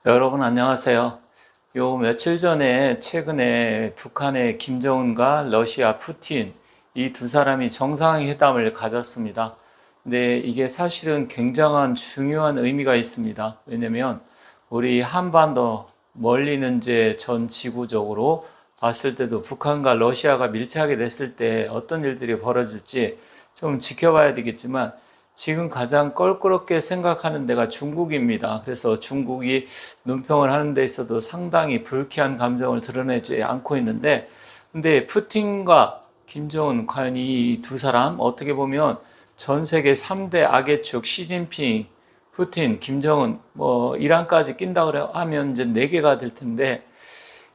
여러분 안녕하세요. 요 며칠 전에 최근에 북한의 김정은과 러시아 푸틴 이 두 사람이 정상회담을 가졌습니다. 근데 이게 사실은 굉장한 중요한 의미가 있습니다. 왜냐면 우리 한반도 멀리는 이제 전 지구적으로 봤을 때도 북한과 러시아가 밀착하게 됐을 때 어떤 일들이 벌어질지 좀 지켜봐야 되겠지만 지금 가장 껄끄럽게 생각하는 데가 중국입니다. 그래서 중국이 논평을 하는 데 있어도 상당히 불쾌한 감정을 드러내지 않고 있는데, 근데 푸틴과 김정은 과연 이 두 사람 어떻게 보면 전 세계 3대 악의 축 시진핑, 푸틴, 김정은, 이란까지 낀다 하면 이제 4개가 될 텐데,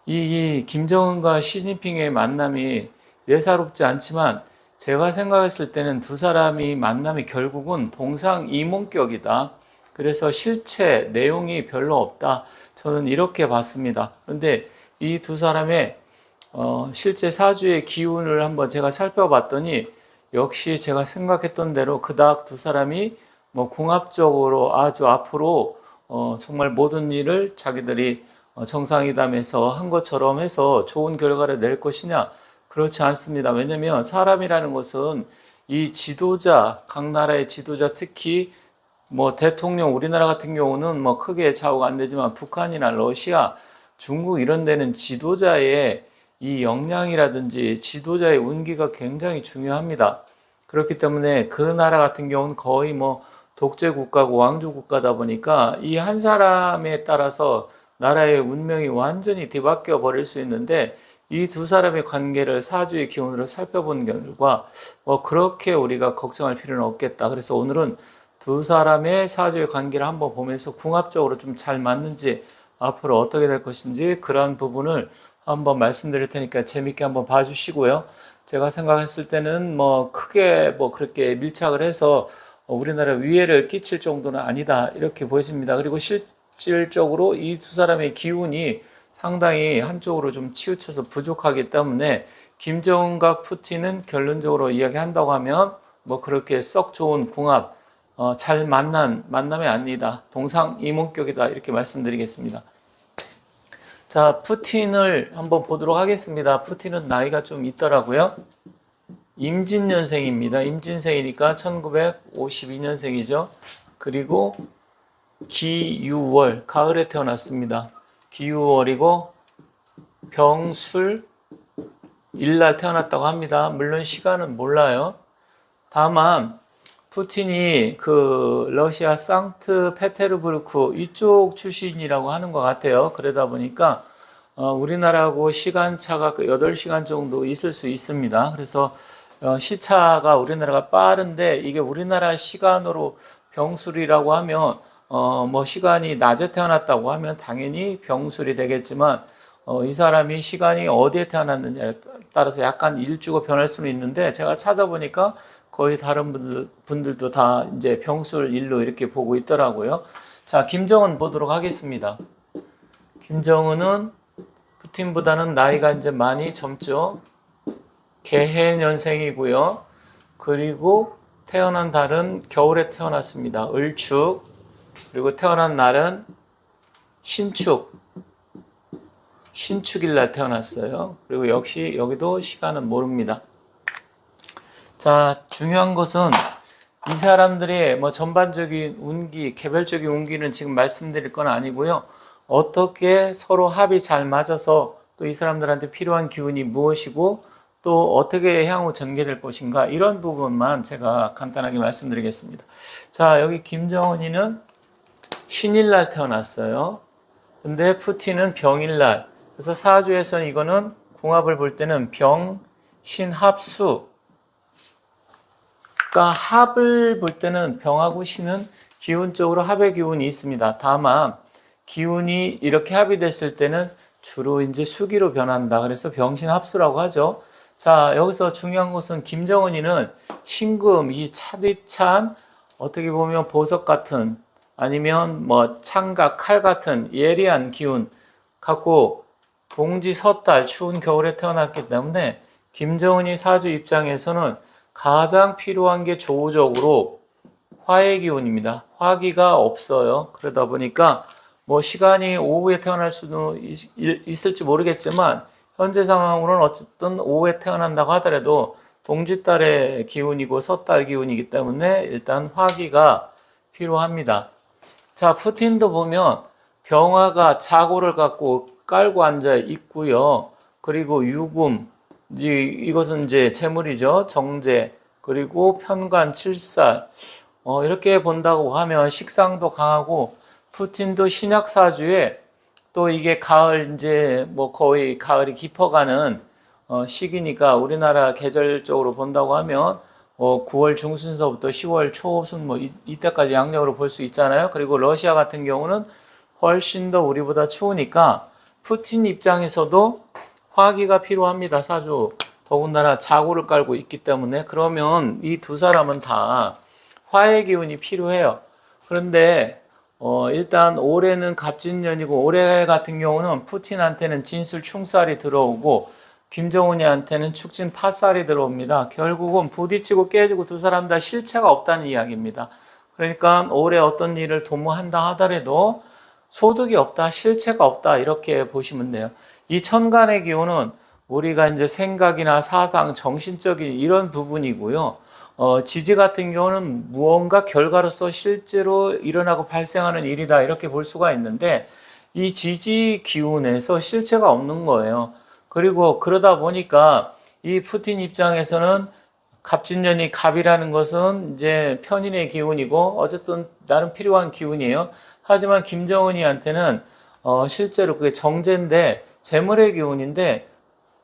이 김정은과 시진핑의 만남이 예사롭지 않지만 제가 생각했을 때는 두 사람이 만남이 결국은 동상이몽격이다. 그래서 실체 내용이 별로 없다. 저는 이렇게 봤습니다. 그런데 이 두 사람의 실제 사주의 기운을 한번 제가 살펴봤더니 역시 제가 생각했던 대로 그닥 두 사람이 궁합적으로 아주 앞으로 정말 모든 일을 자기들이 정상회담에서 한 것처럼 해서 좋은 결과를 낼 것이냐? 그렇지 않습니다. 왜냐하면 사람이라는 것은 이 지도자, 각 나라의 지도자, 특히 대통령, 우리나라 같은 경우는 크게 좌우가 안 되지만 북한이나 러시아, 중국 이런 데는 지도자의 이 역량이라든지 지도자의 운기가 굉장히 중요합니다. 그렇기 때문에 그 나라 같은 경우는 거의 독재 국가고 왕조 국가다 보니까 이 한 사람에 따라서 나라의 운명이 완전히 뒤바뀌어 버릴 수 있는데 이 두 사람의 관계를 사주의 기운으로 살펴본 결과 그렇게 우리가 걱정할 필요는 없겠다. 그래서 오늘은 두 사람의 사주의 관계를 한번 보면서 궁합적으로 좀 잘 맞는지 앞으로 어떻게 될 것인지 그런 부분을 한번 말씀드릴 테니까 재밌게 한번 봐주시고요. 제가 생각했을 때는 크게 그렇게 밀착을 해서 우리나라 위해를 끼칠 정도는 아니다 이렇게 보여집니다. 그리고 실질적으로 이 두 사람의 기운이 상당히 한쪽으로 좀 치우쳐서 부족하기 때문에 김정은과 푸틴은 결론적으로 이야기한다고 하면 그렇게 썩 좋은 궁합, 잘 만남이 아니다. 동상이몽격이다. 이렇게 말씀드리겠습니다. 자, 푸틴을 한번 보도록 하겠습니다. 푸틴은 나이가 좀 있더라고요. 임진년생입니다. 임진생이니까 1952년생이죠. 그리고 기유월, 가을에 태어났습니다. 기유월이고 병술 일날 태어났다고 합니다. 물론 시간은 몰라요. 다만 푸틴이 그 러시아 상트페테르부르크 이쪽 출신이라고 하는 것 같아요. 그러다 보니까 우리나라하고 시간차가 8시간 정도 있을 수 있습니다. 그래서 시차가 우리나라가 빠른데 이게 우리나라 시간으로 병술이라고 하면 시간이 낮에 태어났다고 하면 당연히 병술이 되겠지만 이 사람이 시간이 어디에 태어났느냐에 따라서 약간 일주가 변할 수는 있는데 제가 찾아보니까 거의 다른 분들도 다 이제 병술 일로 이렇게 보고 있더라고요. 자, 김정은 보도록 하겠습니다. 김정은은 푸틴보다는 나이가 이제 많이 젊죠. 개해년생이고요. 그리고 태어난 달은 겨울에 태어났습니다. 을축. 그리고 태어난 날은 신축일 날 태어났어요. 그리고 역시 여기도 시간은 모릅니다. 자, 중요한 것은 이 사람들의 전반적인 운기, 개별적인 운기는 지금 말씀드릴 건 아니고요. 어떻게 서로 합이 잘 맞아서 또 이 사람들한테 필요한 기운이 무엇이고 또 어떻게 향후 전개될 것인가 이런 부분만 제가 간단하게 말씀드리겠습니다. 자, 여기 김정은이는 신일날 태어났어요. 근데 푸틴은 병일날. 그래서 사주에서는 이거는 궁합을 볼 때는 병, 신, 합수. 그러니까 합을 볼 때는 병하고 신은 기운적으로 합의 기운이 있습니다. 다만 기운이 이렇게 합이 됐을 때는 주로 이제 수기로 변한다. 그래서 병신합수라고 하죠. 자, 여기서 중요한 것은 김정은이는 신금, 이 차디찬 어떻게 보면 보석 같은 아니면 창각, 칼 같은 예리한 기운 갖고 동지 섣달 추운 겨울에 태어났기 때문에 김정은이 사주 입장에서는 가장 필요한 게 조우적으로 화의 기운입니다. 화기가 없어요. 그러다 보니까 뭐 시간이 오후에 태어날 수도 있을지 모르겠지만 현재 상황으로는 어쨌든 오후에 태어난다고 하더라도 동짓달의 기운이고 섣달 기운이기 때문에 일단 화기가 필요합니다. 자, 푸틴도 보면 병화가 자고를 갖고 깔고 앉아 있고요. 그리고 유금, 이것은 이제 재물이죠. 정제, 그리고 편관, 칠살. 이렇게 본다고 하면 식상도 강하고 푸틴도 신약사주에 또 이게 가을 이제 뭐 거의 가을이 깊어가는 시기니까 우리나라 계절적으로 본다고 하면 9월 중순서부터 10월 초순 뭐 이때까지 양력으로 볼 수 있잖아요. 그리고 러시아 같은 경우는 훨씬 더 우리보다 추우니까 푸틴 입장에서도 화기가 필요합니다. 사주 더군다나 자고를 깔고 있기 때문에 그러면 이 두 사람은 다 화의 기운이 필요해요. 그런데 일단 올해는 갑진년이고 올해 같은 경우는 푸틴한테는 진술 충살이 들어오고 김정은이한테는 축진 파살이 들어옵니다. 결국은 부딪히고 깨지고 두 사람 다 실체가 없다는 이야기입니다. 그러니까 올해 어떤 일을 도모한다 하더라도 소득이 없다, 실체가 없다 이렇게 보시면 돼요. 이 천간의 기운은 우리가 이제 생각이나 사상, 정신적인 이런 부분이고요. 지지 같은 경우는 무언가 결과로서 실제로 일어나고 발생하는 일이다 이렇게 볼 수가 있는데 이 지지 기운에서 실체가 없는 거예요. 그리고 그러다 보니까 이 푸틴 입장에서는 갑진년이 갑이라는 것은 이제 편인의 기운이고 어쨌든 나름 필요한 기운이에요. 하지만 김정은이한테는 실제로 그게 정제인데 재물의 기운인데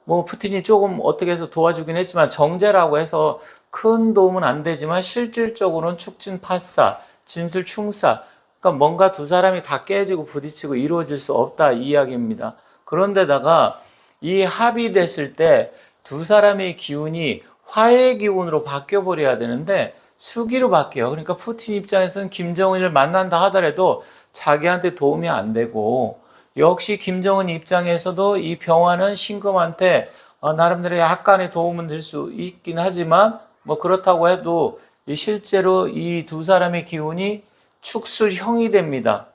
뭐 푸틴이 조금 어떻게 해서 도와주긴 했지만 정제라고 해서 큰 도움은 안 되지만 실질적으로는 축진 파사, 진술 충사 그러니까 뭔가 두 사람이 다 깨지고 부딪히고 이루어질 수 없다 이 이야기입니다. 그런데다가 이 합이 됐을 때 두 사람의 기운이 화의 기운으로 바뀌어 버려야 되는데 수기로 바뀌어요. 그러니까 푸틴 입장에서는 김정은을 만난다 하더라도 자기한테 도움이 안 되고 역시 김정은 입장에서도 이 병화는 신금한테 나름대로 약간의 도움은 될 수 있긴 하지만 뭐 그렇다고 해도 실제로 이 두 사람의 기운이 축술형이 됩니다.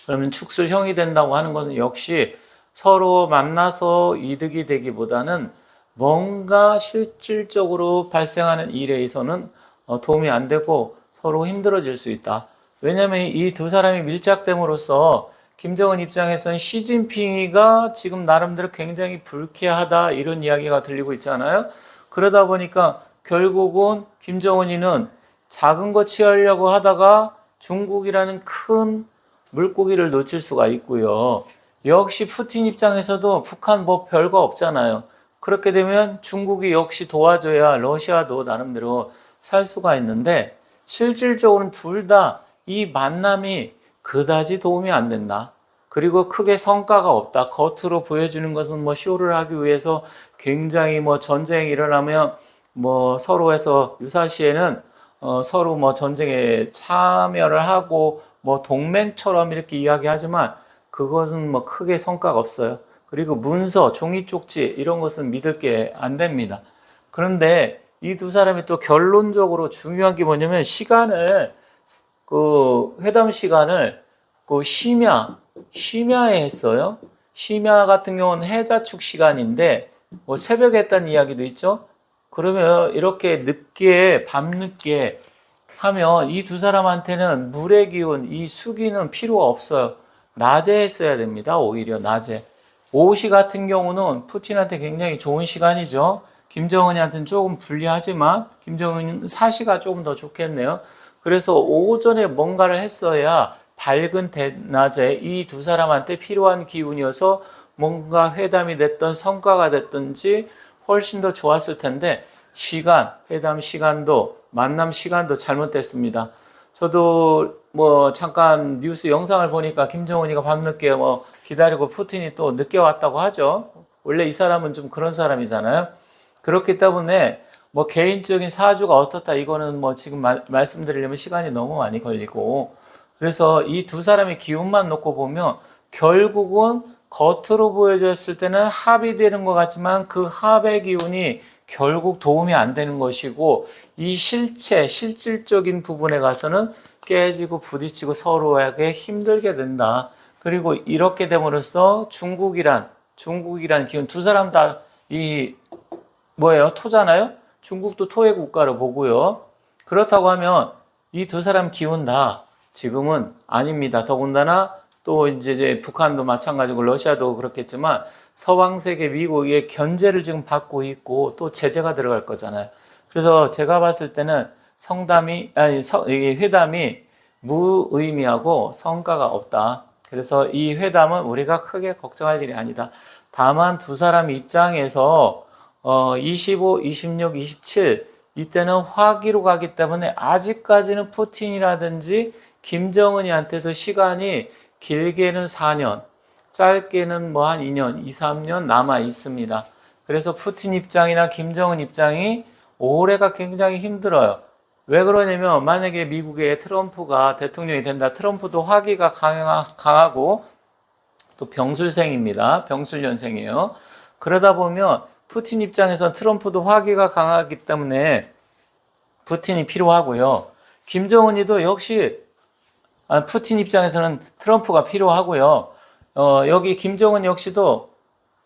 그러면 축술형이 된다고 하는 것은 역시 서로 만나서 이득이 되기보다는 뭔가 실질적으로 발생하는 일에서는 도움이 안 되고 서로 힘들어질 수 있다. 왜냐하면 이 두 사람이 밀착됨으로써 김정은 입장에서는 시진핑이가 지금 나름대로 굉장히 불쾌하다 이런 이야기가 들리고 있잖아요. 그러다 보니까 결국은 김정은이는 작은 거 취하려고 하다가 중국이라는 큰 물고기를 놓칠 수가 있고요. 역시 푸틴 입장에서도 북한 뭐 별거 없잖아요. 그렇게 되면 중국이 역시 도와줘야 러시아도 나름대로 살 수가 있는데 실질적으로는 둘 다 이 만남이 그다지 도움이 안 된다. 그리고 크게 성과가 없다. 겉으로 보여주는 것은 뭐 쇼를 하기 위해서 굉장히 뭐 전쟁이 일어나면 뭐 서로에서 유사시에는 서로 뭐 전쟁에 참여를 하고 뭐 동맹처럼 이렇게 이야기하지만 그것은 뭐 크게 성과가 없어요. 그리고 문서, 종이 쪽지 이런 것은 믿을 게 안 됩니다. 그런데 이 두 사람이 또 결론적으로 중요한 게 뭐냐면 시간을 그 회담 시간을 그 심야에 했어요. 심야 같은 경우는 해자축 시간인데 뭐 새벽에 했다는 이야기도 있죠. 그러면 이렇게 늦게 밤늦게 하면 이 두 사람한테는 물의 기운, 이 수기는 필요가 없어요. 낮에 했어야 됩니다. 오히려 낮에. 오후시 같은 경우는 푸틴한테 굉장히 좋은 시간이죠. 김정은이한테는 조금 불리하지만 김정은은 사시가 조금 더 좋겠네요. 그래서 오전에 뭔가를 했어야 밝은 대낮에 이 두 사람한테 필요한 기운이어서 뭔가 회담이 됐던 성과가 됐든지 훨씬 더 좋았을 텐데 시간, 회담 시간도 만남 시간도 잘못됐습니다. 저도 뭐 잠깐 뉴스 영상을 보니까 김정은이가 밤늦게 뭐 기다리고 푸틴이 또 늦게 왔다고 하죠. 원래 이 사람은 좀 그런 사람이잖아요. 그렇기 때문에 뭐 개인적인 사주가 어떻다 이거는 뭐 지금 말씀드리려면 시간이 너무 많이 걸리고 그래서 이 두 사람의 기운만 놓고 보면 결국은 겉으로 보여졌을 때는 합이 되는 것 같지만 그 합의 기운이 결국 도움이 안 되는 것이고 이 실질적인 부분에 가서는 깨지고 부딪히고 서로에게 힘들게 된다. 그리고 이렇게 됨으로써 중국이란 기운, 두 사람 다 이 뭐예요? 토잖아요? 중국도 토의 국가로 보고요. 그렇다고 하면 이 두 사람 기운 다 지금은 아닙니다. 더군다나 또 이제 북한도 마찬가지고 러시아도 그렇겠지만 서방 세계 미국의 견제를 지금 받고 있고 또 제재가 들어갈 거잖아요. 그래서 제가 봤을 때는 이 회담이 무의미하고 성과가 없다. 그래서 이 회담은 우리가 크게 걱정할 일이 아니다. 다만 두 사람 입장에서 25, 26, 27 이때는 화기로 가기 때문에 아직까지는 푸틴이라든지 김정은이한테도 시간이 길게는 4년, 짧게는 뭐 한 2년, 2, 3년 남아 있습니다. 그래서 푸틴 입장이나 김정은 입장이 올해가 굉장히 힘들어요. 왜 그러냐면 만약에 미국의 트럼프가 대통령이 된다. 트럼프도 화기가 강하고 또 병술생입니다. 병술년생이에요. 그러다 보면 푸틴 입장에서 트럼프도 화기가 강하기 때문에 푸틴이 필요하고요. 김정은이도 역시 푸틴 입장에서는 트럼프가 필요하고요. 여기 김정은 역시도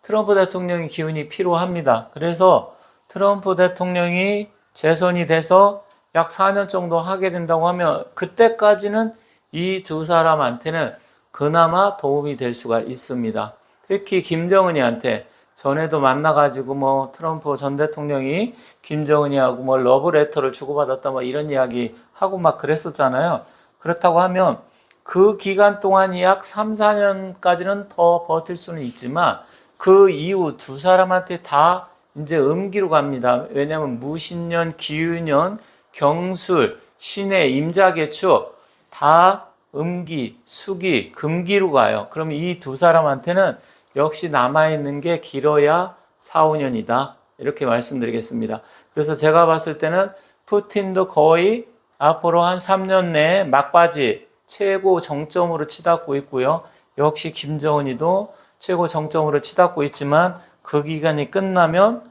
트럼프 대통령의 기운이 필요합니다. 그래서 트럼프 대통령이 재선이 돼서 약 4년 정도 하게 된다고 하면 그때까지는 이 두 사람한테는 그나마 도움이 될 수가 있습니다. 특히 김정은이한테 전에도 만나가지고 뭐 트럼프 전 대통령이 김정은이하고 뭐 러브레터를 주고받았다 뭐 이런 이야기 하고 막 그랬었잖아요. 그렇다고 하면 그 기간 동안이 약 3, 4년까지는 더 버틸 수는 있지만 그 이후 두 사람한테 다 이제 음기로 갑니다. 왜냐하면 무신년, 기유년, 경술, 신해, 임자개축 다 음기, 수기, 금기로 가요. 그럼 이 두 사람한테는 역시 남아있는 게 길어야 4, 5년이다. 이렇게 말씀드리겠습니다. 그래서 제가 봤을 때는 푸틴도 거의 앞으로 한 3년 내에 막바지 최고 정점으로 치닫고 있고요. 역시 김정은이도 최고 정점으로 치닫고 있지만 그 기간이 끝나면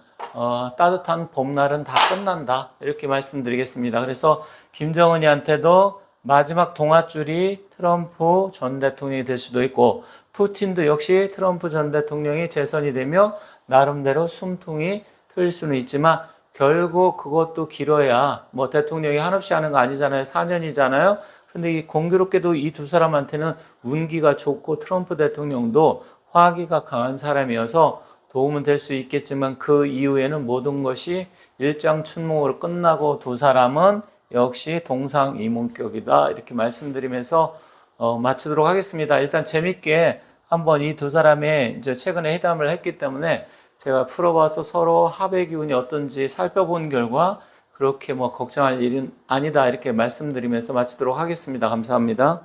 따뜻한 봄날은 다 끝난다. 이렇게 말씀드리겠습니다. 그래서 김정은이한테도 마지막 동아줄이 트럼프 전 대통령이 될 수도 있고 푸틴도 역시 트럼프 전 대통령이 재선이 되며 나름대로 숨통이 트일 수는 있지만 결국 그것도 길어야 뭐 대통령이 한없이 하는 거 아니잖아요. 4년이잖아요. 근데 공교롭게도 이 두 사람한테는 운기가 좋고 트럼프 대통령도 화기가 강한 사람이어서 도움은 될 수 있겠지만 그 이후에는 모든 것이 일장춘몽으로 끝나고 두 사람은 역시 동상이몽격이다. 이렇게 말씀드리면서 마치도록 하겠습니다. 일단 재밌게 한번 이 두 사람의 이제 최근에 회담을 했기 때문에 제가 풀어봐서 서로 합의 기운이 어떤지 살펴본 결과 그렇게 뭐 걱정할 일은 아니다. 이렇게 말씀드리면서 마치도록 하겠습니다. 감사합니다.